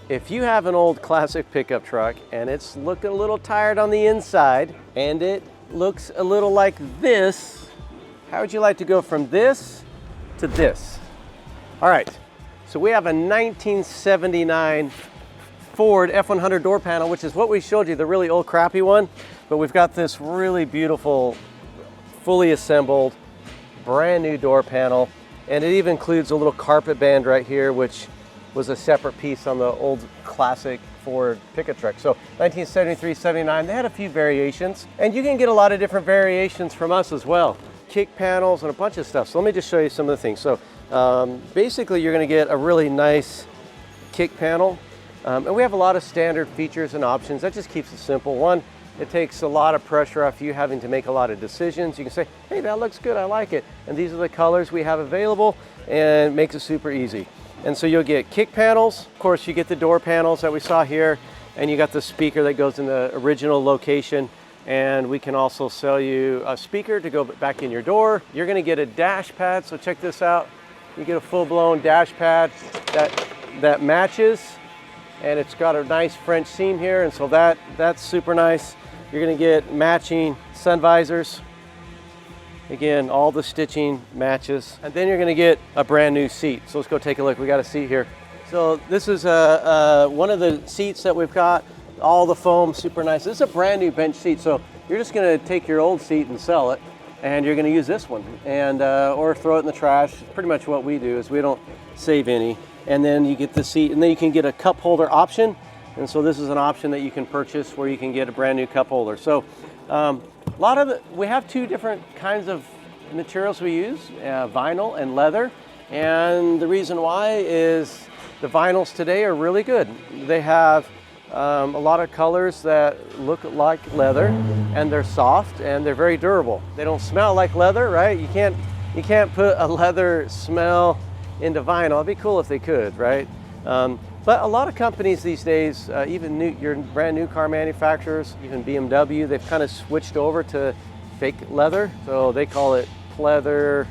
If you have an old classic pickup truck and it's looking a little tired on the inside and it looks a little like this, how would you like to go from this to this? All right, so we have a 1979 Ford F100 door panel, which is what we showed you, the really old crappy one, but we've got this really beautiful, fully assembled, brand new door panel, and it even includes a little carpet band right here, which was a separate piece on the old classic Ford pickup truck. So 1973, 79, they had a few variations, and you can get a lot of different variations from us as well. Kick panels and a bunch of stuff. So let me just show you some of the things. So basically you're gonna get a really nice kick panel. And we have a lot of standard features and options. That just keeps it simple. One, it takes a lot of pressure off you having to make a lot of decisions. You can say, hey, that looks good, I like it. And these are the colors we have available, and it makes it super easy. And so you'll get kick panels. Of course, you get the door panels that we saw here, and you got the speaker that goes in the original location. And we can also sell you a speaker to go back in your door. You're gonna get a dash pad, so check this out. You get a full-blown dash pad that matches, and it's got a nice French seam here, and so that's super nice. You're gonna get matching sun visors. Again, all the stitching matches. And then you're gonna get a brand new seat. So let's go take a look. We got a seat here. So this is one of the seats that we've got. All the foam, super nice. This is a brand new bench seat. So you're just gonna take your old seat and sell it, and you're gonna use this one, and or throw it in the trash. Pretty much what we do is we don't save any. And then you get the seat, and then you can get a cup holder option. And so this is an option that you can purchase where you can get a brand new cup holder. So we have two different kinds of materials we use, vinyl and leather. And the reason why is the vinyls today are really good. They have a lot of colors that look like leather, and they're soft and they're very durable. They don't smell like leather, right? You can't put a leather smell into vinyl. It'd be cool if they could, right? But a lot of companies these days, even your brand new car manufacturers, even BMW, they've kind of switched over to fake leather. So they call it pleather.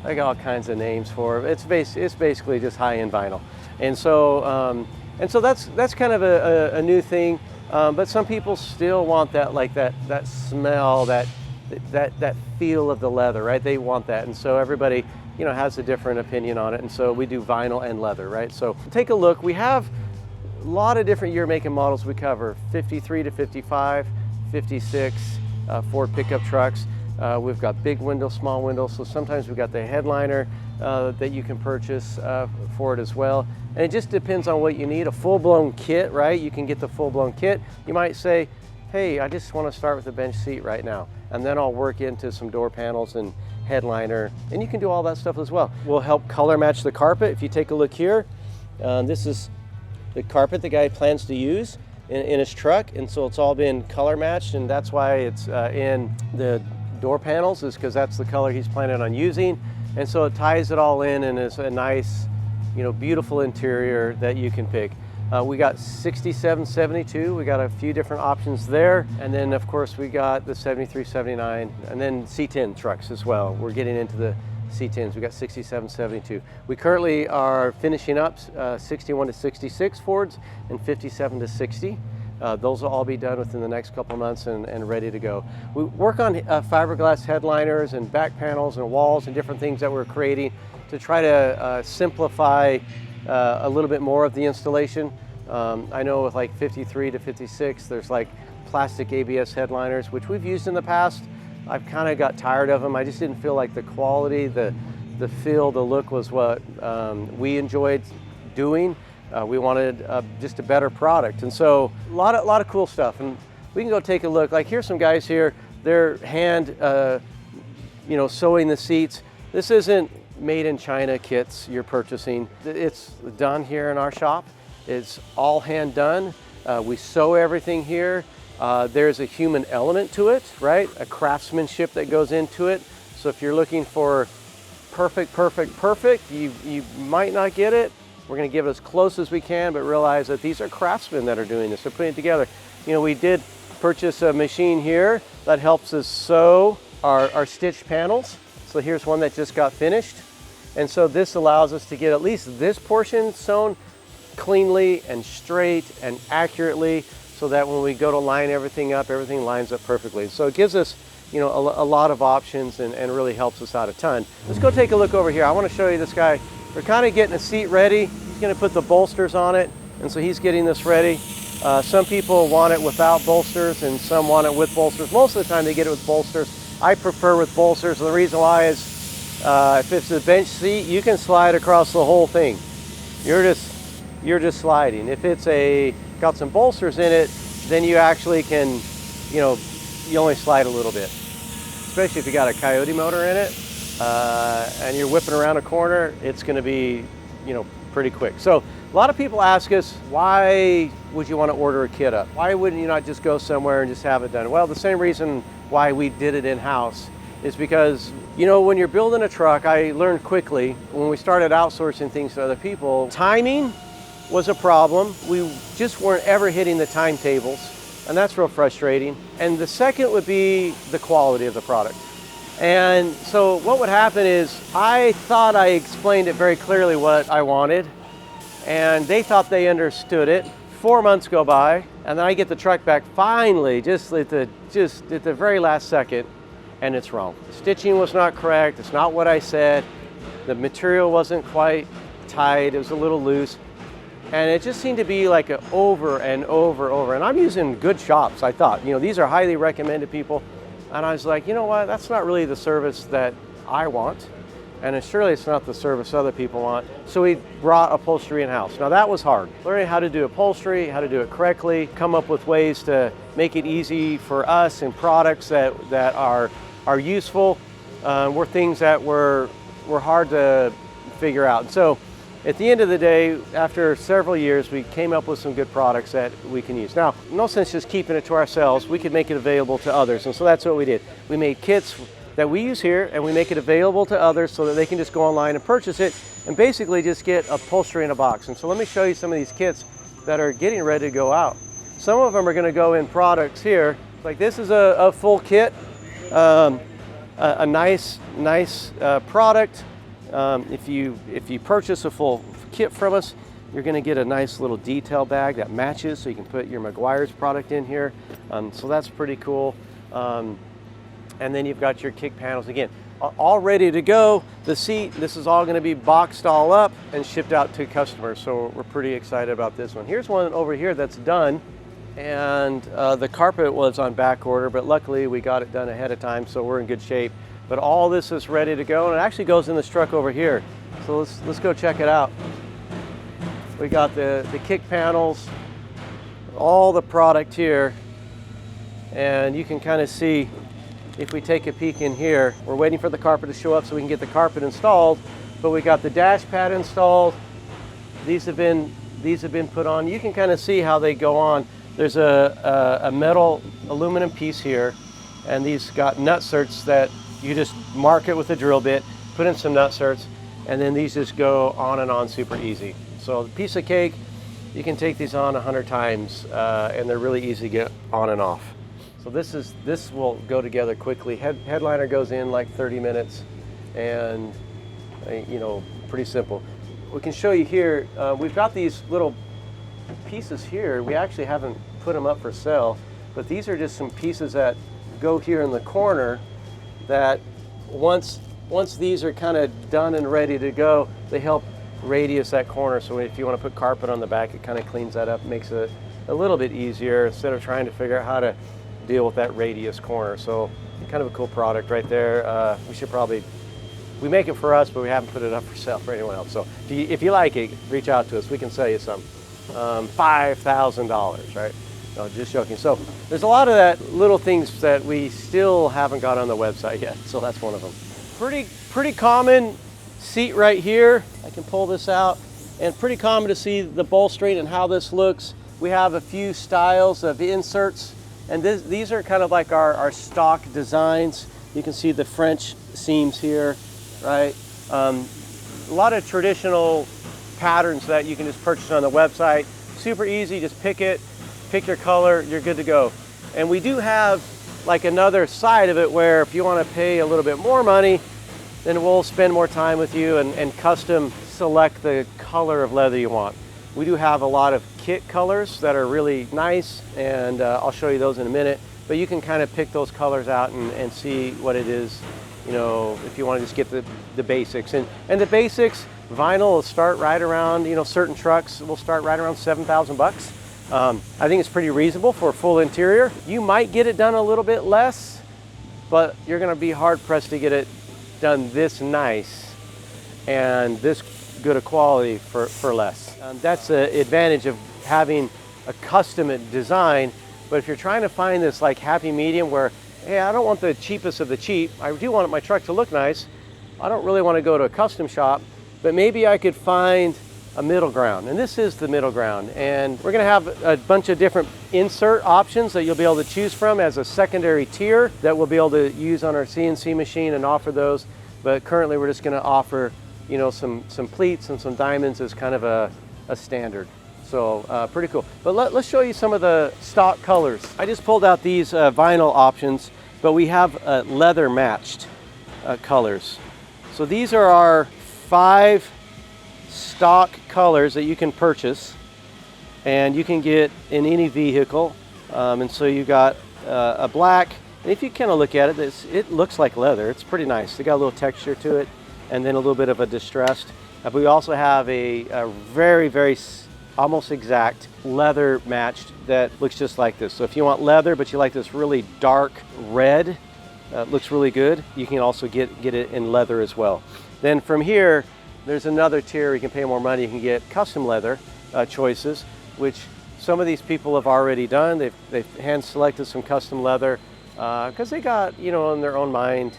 They got all kinds of names for it. It's basically just high-end vinyl. And so that's kind of a new thing. But some people still want that smell, that feel of the leather, right? They want that, and so everybody has a different opinion on it, and so we do vinyl and leather, right? So take a look. We have a lot of different year, make, and models we cover, 53 to 55, 56 Ford pickup trucks. We've got big windows, small windows, so sometimes we've got the headliner that you can purchase for it as well. And it just depends on what you need. A full-blown kit, right? You can get the full-blown kit. You might say, hey, I just want to start with a bench seat right now, and then I'll work into some door panels and headliner, and you can do all that stuff as well. We'll help color match the carpet. If you take a look here, this is the carpet the guy plans to use in his truck, and so it's all been color matched, and that's why it's in the door panels, is because that's the color he's planning on using. And so it ties it all in, and it's a nice, beautiful interior that you can pick. We got 67, 72, we got a few different options there. And then of course we got the 73, 79, and then C10 trucks as well. We're getting into the C10s. We got 67, 72. We currently are finishing up 61 to 66 Fords and 57 to 60. Those will all be done within the next couple months and ready to go. We work on fiberglass headliners and back panels and walls and different things that we're creating to try to simplify a little bit more of the installation. I know with like 53 to 56, there's like plastic ABS headliners, which we've used in the past. I've kind of got tired of them. I just didn't feel like the quality, the feel, the look was what we enjoyed doing. We wanted just a better product. And so a lot of cool stuff. And we can go take a look. Like here's some guys here, they're hand, sewing the seats. This isn't made in China kits you're purchasing. It's done here in our shop. It's all hand done. We sew everything here. There's a human element to it, right? A craftsmanship that goes into it. So if you're looking for perfect, you might not get it. We're gonna give it as close as we can, but realize that these are craftsmen that are doing this. They're putting it together. We did purchase a machine here that helps us sew our stitched panels. So here's one that just got finished. And so this allows us to get at least this portion sewn cleanly and straight and accurately, so that when we go to line everything up, everything lines up perfectly. So it gives us, you know, a lot of options and really helps us out a ton. Let's go take a look over here. I want to show you this guy. We're kind of getting a seat ready. He's going to put the bolsters on it, and so he's getting this ready. Some people want it without bolsters and some want it with bolsters. Most of the time they get it with bolsters. I prefer with bolsters. The reason why is if it's a bench seat, you can slide across the whole thing. You're just sliding. If it's got some bolsters in it, then you actually can, you know, you only slide a little bit. Especially if you got a Coyote motor in it and you're whipping around a corner, it's going to be, you know, pretty quick. So a lot of people ask us, why would you want to order a kit up? Why wouldn't you not just go somewhere and just have it done? Well, the same reason why we did it in-house is because, you know, when you're building a truck, I learned quickly when we started outsourcing things to other people, timing was a problem. We just weren't ever hitting the timetables, and that's real frustrating. And the second would be the quality of the product. And so what would happen is I thought I explained it very clearly what I wanted, and they thought they understood it. 4 months go by, and then I get the truck back finally, just at the very last second, and it's wrong. The stitching was not correct. It's not what I said. The material wasn't quite tight. It was a little loose. And it just seemed to be like over and over. And I'm using good shops, I thought. You know, these are highly recommended people. And I was like, you know what? That's not really the service that I want. And surely it's not the service other people want. So we brought upholstery in-house. Now that was hard. Learning how to do upholstery, how to do it correctly, come up with ways to make it easy for us and products that are useful, were things that were hard to figure out. And so at the end of the day, after several years, we came up with some good products that we can use. Now, no sense just keeping it to ourselves. We could make it available to others. And so that's what we did. We made kits that we use here, and we make it available to others so that they can just go online and purchase it and basically just get upholstery in a box. And so let me show you some of these kits that are getting ready to go out. Some of them are going to go in products here. Like this is a full kit, a nice product. If you purchase a full kit from us, you're going to get a nice little detail bag that matches, so you can put your Meguiar's product in here. So that's pretty cool. And then you've got your kick panels again, all ready to go. The seat, this is all going to be boxed all up and shipped out to customers. So we're pretty excited about this one. Here's one over here that's done, and the carpet was on back order, but luckily we got it done ahead of time, so we're in good shape. But all this is ready to go, and it actually goes in this truck over here. So let's go check it out. We got the kick panels, all the product here, and you can kind of see, if we take a peek in here, we're waiting for the carpet to show up so we can get the carpet installed, but we got the dash pad installed. These have been put on. You can kind of see how they go on. There's a metal aluminum piece here, and these got nut certs that you just mark it with a drill bit, put in some nut certs, and then these just go on and on super easy. So the piece of cake, you can take these on 100 times, and they're really easy to get on and off. So this will go together quickly. Headliner goes in like 30 minutes, and you know, pretty simple. We can show you here, we've got these little pieces here. We actually haven't put them up for sale, but these are just some pieces that go here in the corner that once these are kind of done and ready to go, they help radius that corner. So if you want to put carpet on the back, it kind of cleans that up, makes it a little bit easier instead of trying to figure out how to deal with that radius corner. So kind of a cool product right there. We make it for us, but we haven't put it up for sale for anyone else. So if you like it, reach out to us. We can sell you some. $5,000, right? No, just joking. So there's a lot of that little things that we still haven't got on the website yet. So that's one of them. Pretty common seat right here. I can pull this out, and pretty common to see the bolstering and how this looks. We have a few styles of inserts, and these are kind of like our stock designs. You can see the French seams here, right? A lot of traditional patterns that you can just purchase on the website. Super easy, just pick your color, you're good to go. And we do have like another side of it where if you want to pay a little bit more money, then we'll spend more time with you and custom select the color of leather you want. We do have a lot of kit colors that are really nice, and I'll show you those in a minute. But you can kind of pick those colors out and see what it is, you know, if you want to just get the basics. And the basics, vinyl will start right around, you know, certain trucks will start right around 7,000 bucks. I think it's pretty reasonable for a full interior. You might get it done a little bit less, but you're going to be hard pressed to get it done this nice and this good a quality for less. That's an advantage of having a custom design. But if you're trying to find this like happy medium where, hey, I don't want the cheapest of the cheap, I do want my truck to look nice, I don't really want to go to a custom shop, but maybe I could find a middle ground. And this is the middle ground. And we're going to have a bunch of different insert options that you'll be able to choose from as a secondary tier that we'll be able to use on our CNC machine and offer those. But currently we're just going to offer, you know, some pleats and some diamonds as kind of a standard. So pretty cool. But let's show you some of the stock colors. I just pulled out these vinyl options, but we have leather matched colors. So these are our 5 stock colors that you can purchase, and you can get in any vehicle. And so you got a black, and if you kind of look at it, it looks like leather. It's pretty nice. They got a little texture to it, and then a little bit of a distressed. But we also have a very, very almost exact leather matched that looks just like this. So if you want leather, but you like this really dark red, looks really good, you can also get it in leather as well. Then from here, there's another tier. You can pay more money. You can get custom leather choices, which some of these people have already done. They've hand selected some custom leather because they got, you know, in their own mind,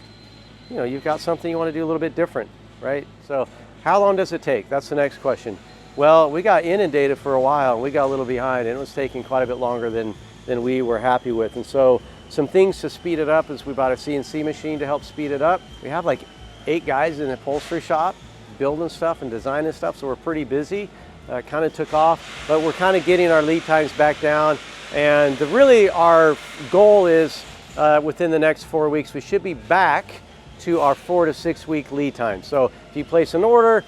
you know, you've got something you want to do a little bit different, right? So how long does it take? That's the next question. Well, we got inundated for a while, and we got a little behind, and it was taking quite a bit longer than we were happy with. And so some things to speed it up is we bought a CNC machine to help speed it up. We have like 8 guys in the upholstery shop building stuff and designing stuff, so we're pretty busy. Kind of took off, but we're kind of getting our lead times back down. And really our goal is within the next 4 weeks, we should be back to our 4 to 6 week lead time. So if you place an order,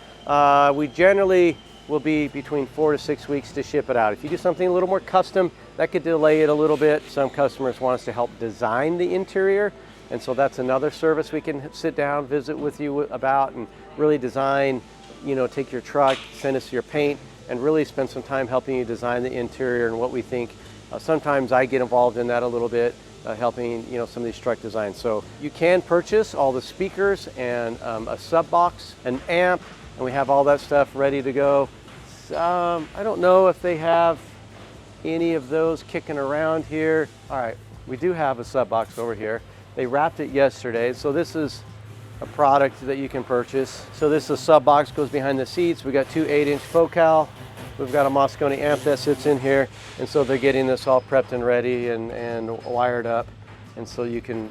we generally will be between 4 to 6 weeks to ship it out. If you do something a little more custom, that could delay it a little bit. Some customers want us to help design the interior, and so that's another service we can sit down, visit with you about, and really design, you know, take your truck, send us your paint, and really spend some time helping you design the interior and what we think. Sometimes I get involved in that a little bit, helping, you know, some of these truck designs. So you can purchase all the speakers and a sub box, an amp, and we have all that stuff ready to go. I don't know if they have any of those kicking around here. All right, we do have a sub box over here. They wrapped it yesterday, so this is a product that you can purchase. So this is a sub box, goes behind the seats. We got 2 8-inch focal. We've got a Moscone amp that sits in here, and so they're getting this all prepped and ready and wired up, and so you can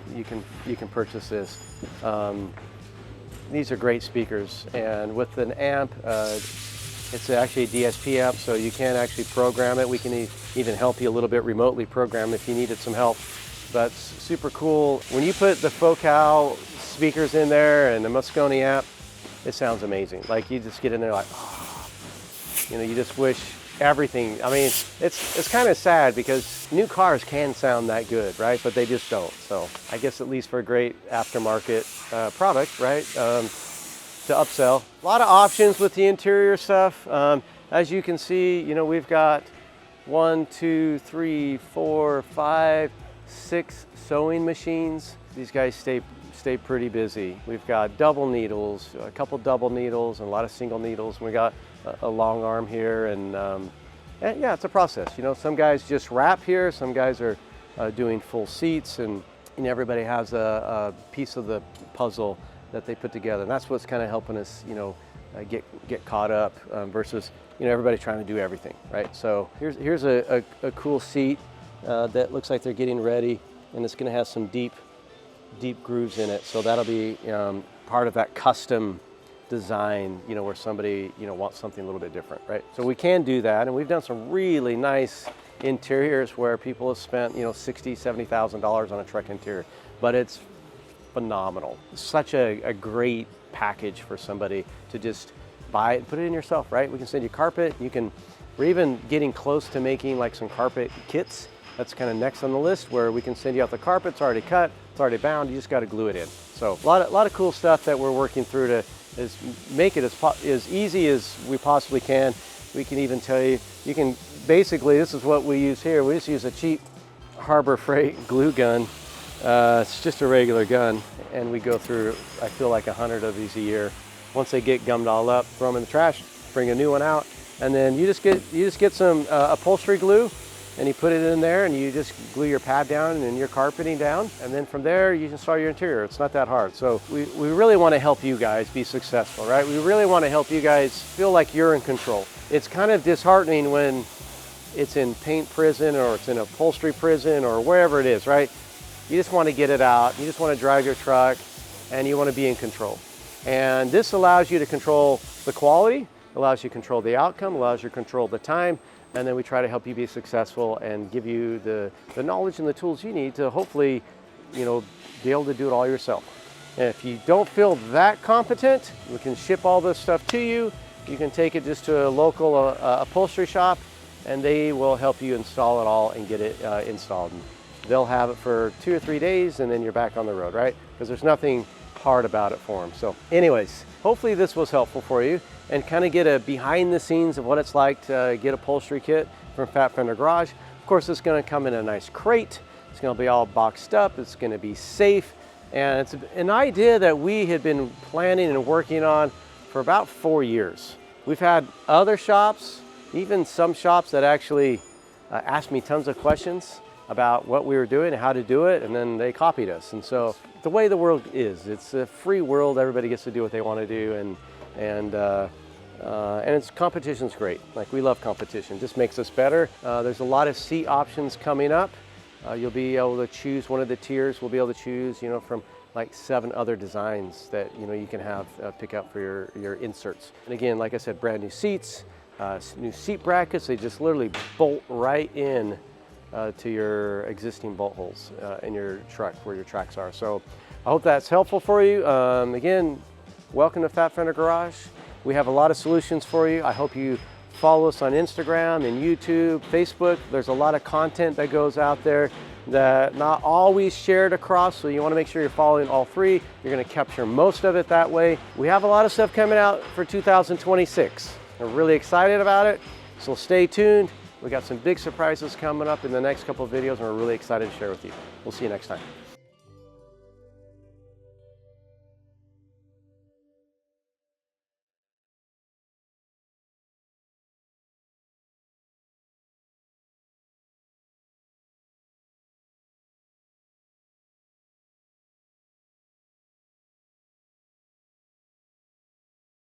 purchase this. These are great speakers, and with an amp, it's actually a DSP amp, so you can actually program it. We can even help you a little bit remotely program if you needed some help. That's super cool. When you put the focal speakers in there and the Moscone amp, it sounds amazing. Like you just get in there like, oh, you know, you just wish everything. I mean, it's kind of sad because new cars can sound that good, right? But they just don't. So I guess at least for a great aftermarket product, right? To upsell. A lot of options with the interior stuff. As you can see, you know, we've got 1, 2, 3, 4, 5, 6 sewing machines. These guys stay pretty busy. We've got double needles, a couple double needles, and a lot of single needles. We got a long arm here, and yeah, it's a process. You know, some guys just wrap here, some guys are doing full seats, and everybody has a piece of the puzzle that they put together. And that's what's kind of helping us, you know, get caught up versus, you know, everybody trying to do everything, right? So here's a cool seat that looks like they're getting ready, and it's going to have some deep grooves in it. So that'll be part of that custom design, you know, where somebody, you know, wants something a little bit different, right? So we can do that, and we've done some really nice interiors where people have spent, you know, $60,000, $70,000 on a truck interior, but it's phenomenal. It's such a great package for somebody to just buy it and put it in yourself, right? We can send you carpet, you can We're even getting close to making like some carpet kits. That's kind of next on the list, where we can send you out the carpet. It's already cut, it's already bound, you just got to glue it in. So a lot of cool stuff that we're working through to make it as easy as we possibly can. We can even tell you, you can basically, this is what we use here. We just use a cheap Harbor Freight glue gun. It's just a regular gun, and we go through, I feel like 100 of these a year. Once they get gummed all up, throw them in the trash, bring a new one out, and then you just get some upholstery glue, and you put it in there, and you just glue your pad down and your carpeting down, and then from there you can start your interior. It's not that hard. So we really want to help you guys be successful, right? We really want to help you guys feel like you're in control. It's kind of disheartening when it's in paint prison or it's in upholstery prison or wherever it is, right? You just want to get it out, you just want to drive your truck, and you want to be in control. And this allows you to control the quality, allows you to control the outcome, allows you to control the time, and then we try to help you be successful and give you the knowledge and the tools you need to hopefully, you know, be able to do it all yourself. And if you don't feel that competent, we can ship all this stuff to you. You can take it just to a local upholstery shop, and they will help you install it all and get it installed. And they'll have it for 2 or 3 days, and then you're back on the road, right? Because there's nothing hard about it for them. So anyways, hopefully this was helpful for you and kind of get a behind the scenes of what it's like to get a upholstery kit from Fat Fender Garage. Of course, it's going to come in a nice crate. It's going to be all boxed up. It's going to be safe. And it's an idea that we had been planning and working on for about 4 years. We've had other shops, even some shops that actually asked me tons of questions about what we were doing and how to do it, and then they copied us. And so the way the world is, it's a free world. Everybody gets to do what they want to do, and it's competition's great. Like, we love competition. It just makes us better. There's a lot of seat options coming up. You'll be able to choose one of the tiers. We'll be able to choose, you know, from like 7 other designs that, you know, you can have pick out for your inserts. And again, like I said, brand new seats, new seat brackets. They just literally bolt right in to your existing bolt holes in your truck where your tracks are. So I hope that's helpful for you. Again, welcome to Fat Fender Garage. We have a lot of solutions for you. I hope you follow us on Instagram and YouTube, Facebook. There's a lot of content that goes out there that not always shared across, so you want to make sure you're following all 3. You're going to capture most of it that way. We have a lot of stuff coming out for 2026. We're really excited about it, so stay tuned. We got some big surprises coming up in the next couple of videos, and we're really excited to share with you. We'll see you next time.